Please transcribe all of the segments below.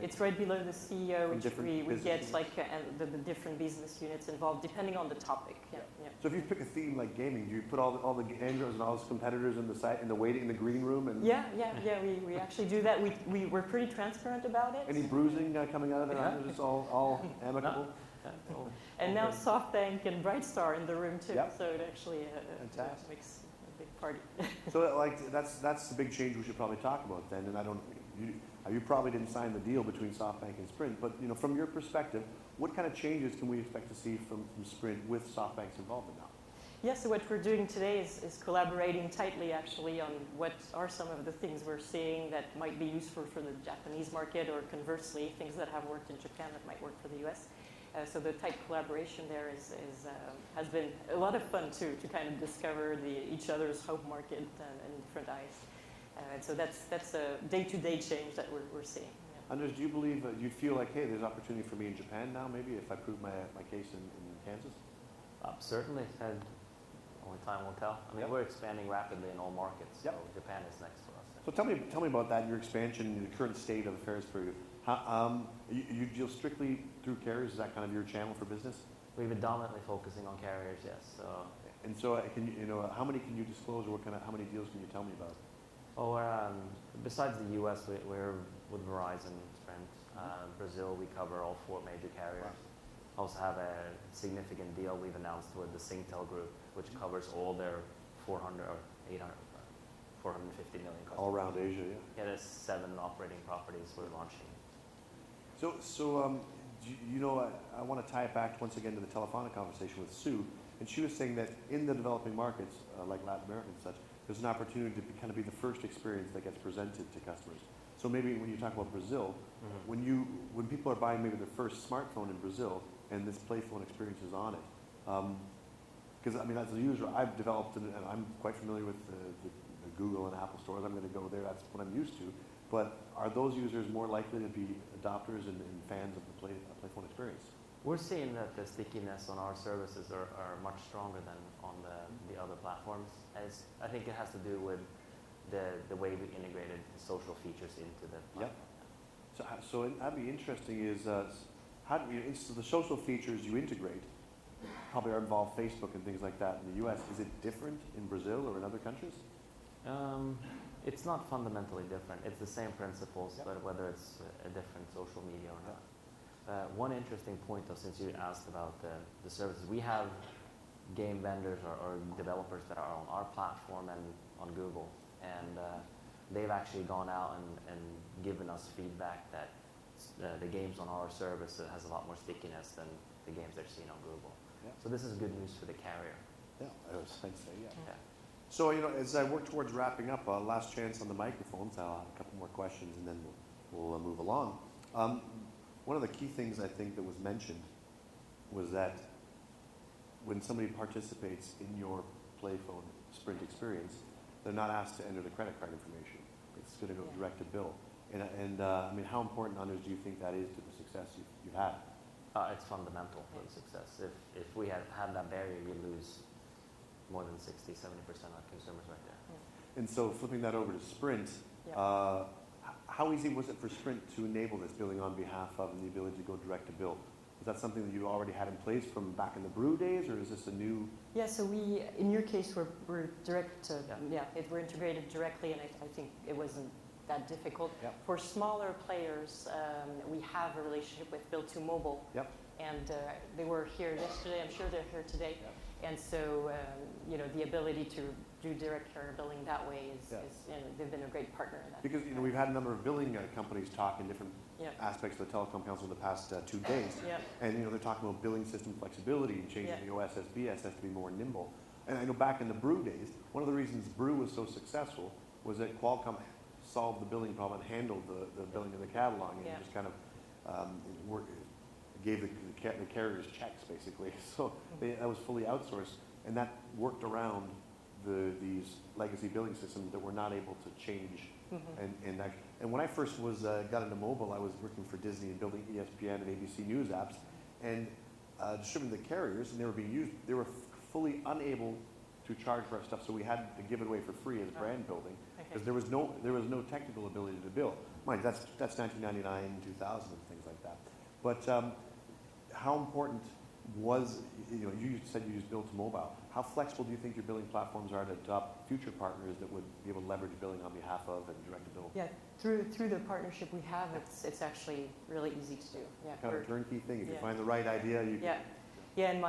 It's right below the CEO, which we get units. like the different business units involved, depending on the topic. Yeah. So if you pick a theme like gaming, do you put all the Androids and all those competitors in the site in the waiting in the green room? And We actually do that. We're pretty transparent about it. any bruising coming out of there? It's all amicable. No. And now SoftBank and Brightstar in the room too. Yep. So it actually makes a big party. So that's the big change we should probably talk about then. And you probably didn't sign the deal between SoftBank and Sprint, but from your perspective, what kind of changes can we expect to see from Sprint with SoftBank's involvement now? Yeah, so what we're doing today is collaborating tightly actually on what are some of the things we're seeing that might be useful for the Japanese market, or conversely, things that have worked in Japan that might work for the US. So the tight collaboration there has been a lot of fun too, to kind of discover each other's home market in different eyes. And so that's a day-to-day change that we're seeing. Yeah. Anders, do you believe, do you feel like, hey, there's opportunity for me in Japan now, maybe, if I prove my case in Kansas? Certainly. Only time will tell. I mean, we're expanding rapidly in all markets, so Japan is next for us. So tell me about that, your expansion, the current state of affairs for you. You deal strictly through carriers? Is that kind of your channel for business? We've been dominantly focusing on carriers, yes. And so, how many can you disclose, or how many deals can you tell me about? Oh, besides the U.S., we're with Verizon, Sprint. Brazil, we cover all 4 major carriers. Wow. Also have a significant deal we've announced with the Singtel Group, which covers all their 400 or 800, 450 million customers. All around Asia, yeah. Yeah, there's 7 operating properties we're launching. So I want to tie it back once again to the telephonic conversation with Sue, and she was saying that in the developing markets, like Latin America and such, there's an opportunity to kind of be the first experience that gets presented to customers. So maybe when you talk about Brazil, when people are buying maybe their first smartphone in Brazil and this PlayPhone experience is on it, because I mean, as a user, I've developed and I'm quite familiar with the Google and Apple stores. I'm going to go there. That's what I'm used to. But are those users more likely to be adopters and fans of the PlayPhone experience? We're seeing that the stickiness on our services are much stronger than on the other platforms. I think it has to do with the way we integrated social features into the platform. Yep. So that'd be interesting is how do you, so the social features you integrate probably involve Facebook and things like that in the US. Is it different in Brazil or in other countries? It's not fundamentally different. It's the same principles, but whether it's a different social media or not. One interesting point, though, since you asked about the services, we have game vendors or developers that are on our platform and on Google, and they've actually gone out and given us feedback that the games on our service has a lot more stickiness than the games they're seeing on Google. Yeah. So this is good news for the carrier. Yeah, I was saying so, yeah. So, as I work towards wrapping up, last chance on the microphones. I'll have a couple more questions and then we'll move along. One of the key things I think that was mentioned was that when somebody participates in your PlayPhone Sprint experience, they're not asked to enter the credit card information. It's going to go direct to bill. And I mean, how important, Anders, do you think that is to the success you've had? It's fundamental for the success. If we had that barrier, we'd lose more than 60, 70% of consumers right there. And so flipping that over to Sprint, how easy was it for Sprint to enable this billing on behalf of and the ability to go direct to bill? Was that something that you already had in place from back in the Brew days, or is this a new? Yeah, so in your case, we're direct, we're integrated directly, and I think it wasn't that difficult. Yep. For smaller players, we have a relationship with Bill2Mobile. Yep. And they were here yesterday. I'm sure they're here today. Yep. And so, the ability to do direct carrier billing that way is they've been a great partner in that. Because, we've had a number of billing companies talk in different aspects of the Telecom Council in the past 2 days. And, they're talking about billing system flexibility and changing the OSSBS has to be more nimble. And I know back in the Brew days, one of the reasons Brew was so successful was that Qualcomm solved the billing problem and handled the billing of the catalog and just kind of gave the carriers checks, basically. So that was fully outsourced, and that worked around these legacy billing systems that were not able to change. Mm-hmm. And when I first got into mobile, I was working for Disney and building ESPN and ABC News apps, and distributing the carriers, and they were fully unable to charge for our stuff, so we had to give it away for free as brand building, because there was no technical ability to bill. mind you, that's 1999, 2000, and things like that. But how important was, you said you use bill to mobile. How flexible do you think your billing platforms are to adopt future partners that would be able to leverage billing on behalf of and direct to bill? Yeah, through the partnership we have, it's actually really easy to do. Yeah, Kind of a turnkey thing. If you find the right idea, you can. Yeah, and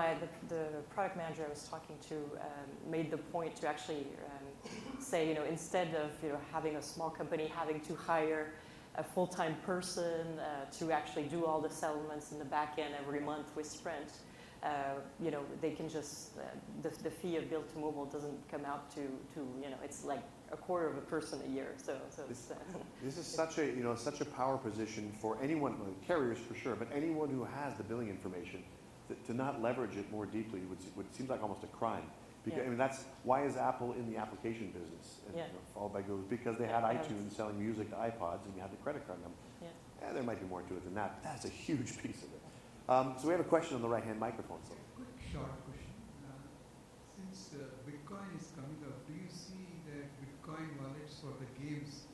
the product manager I was talking to made the point to actually say, instead of having a small company having to hire a full-time person to actually do all the settlements in the back end every month with Sprint, they can just the fee of bill to mobile doesn't come out to it's like a quarter of a person a year. So this is such a power position for anyone, carriers for sure, but anyone who has the billing information. To not leverage it more deeply would seem like almost a crime. Because, that's why is Apple in the application business? And, followed by Google, because they had iTunes selling music to iPods, and you had the credit card number. There might be more to it than that. That's a huge piece of it. So we have a question on the right-hand microphone. So. Quick, short question. Since Bitcoin is coming up, do you see that Bitcoin wallets for the games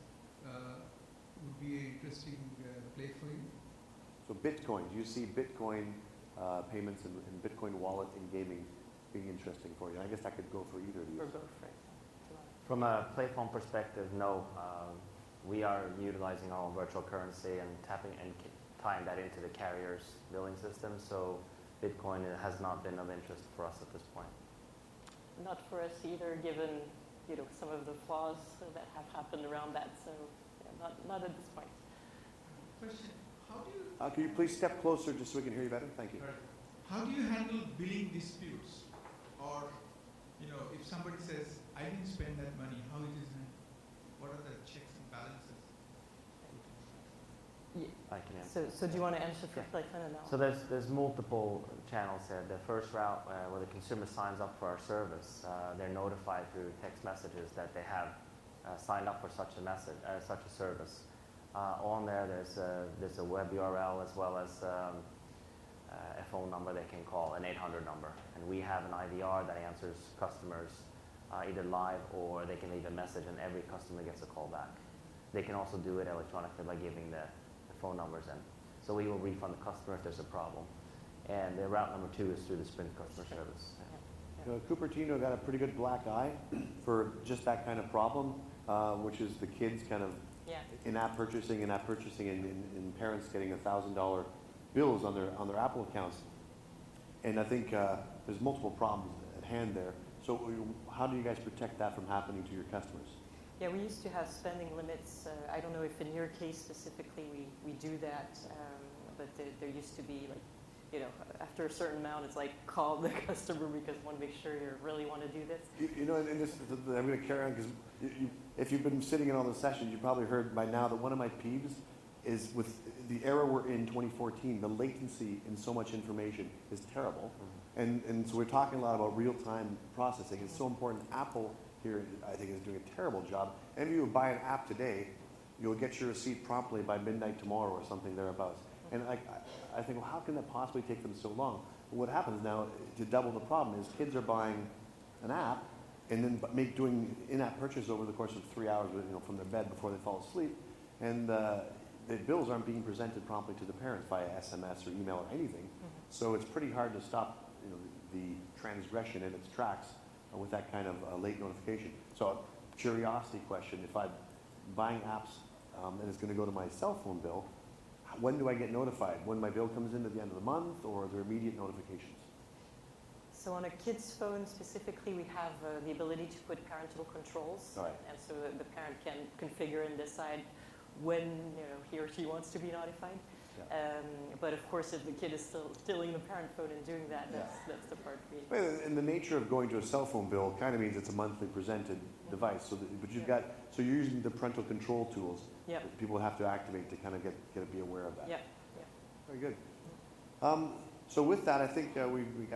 would be an interesting play for you? So Bitcoin, do you see Bitcoin payments and Bitcoin wallet in gaming being interesting for you? And I guess that could go for either of you. Or both, right? From a PlayPhone perspective, no. We are utilizing our own virtual currency and tapping and tying that into the carrier's billing system. So Bitcoin has not been of interest for us at this point. Not for us either, given some of the flaws that have happened around that. So not at this point. Question: how do you? Can you please step closer just so we can hear you better? Thank you. How do you handle billing disputes? Or, if somebody says, I didn't spend that money, how it is, what are the checks and balances? I can answer. So do you want to answer for PlayPhone now? So there's multiple channels here. The first route where the consumer signs up for our service, they're notified through text messages that they have signed up for such a service. On there's a web URL as well as a phone number they can call, an 800 number. And we have an IVR that answers customers either live or they can leave a message and every customer gets a call back. They can also do it electronically by giving the phone numbers in. So we will refund the customer if there's a problem. And the route number 2 is through the Sprint customer service. Cupertino got a pretty good black eye for just that kind of problem, which is the kids kind of in-app purchasing, and parents getting $1,000 bills on their Apple accounts. And I think there's multiple problems at hand there. So how do you guys protect that from happening to your customers? Yeah, we used to have spending limits. I don't know if in your case specifically we do that, but there used to be after a certain amount, it's like call the customer because we want to make sure you really want to do this. And this, I'm going to carry on because if you've been sitting in all the sessions, you probably heard by now that one of my peeves is with the era we're in 2014, the latency in so much information is terrible. And so we're talking a lot about real-time processing. It's so important. Apple here, I think, is doing a terrible job. Any of you who buy an app today, you'll get your receipt promptly by midnight tomorrow or something thereabouts. And I think, well, how can that possibly take them so long? Well, what happens now, to double the problem, is kids are buying an app and then doing in-app purchases over the course of 3 hours from their bed before they fall asleep. And the bills aren't being presented promptly to the parents via SMS or email or anything. So it's pretty hard to stop the transgression in its tracks with that kind of late notification. So curiosity question, if I'm buying apps and it's going to go to my cell phone bill, when do I get notified? When my bill comes in at the end of the month, or are there immediate notifications? So on a kid's phone specifically, we have the ability to put parental controls. Right. And so the parent can configure and decide when he or she wants to be notified. Yeah. But of course, if the kid is still stealing the parent phone and doing that, that's the part we... And the nature of going to a cell phone bill kind of means it's a monthly presented device. So but so you're using the parental control tools that people have to activate to kind of be aware of that. Yeah. Very good. So with that, I think we've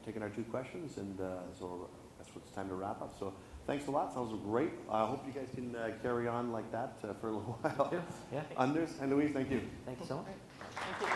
taken our 2 questions, and so that's what it's time to wrap up. So thanks a lot. Sounds great. I hope you guys can carry on like that for a little while. Yeah. Anders and Louise, thank you. Thank you so much. Thank you.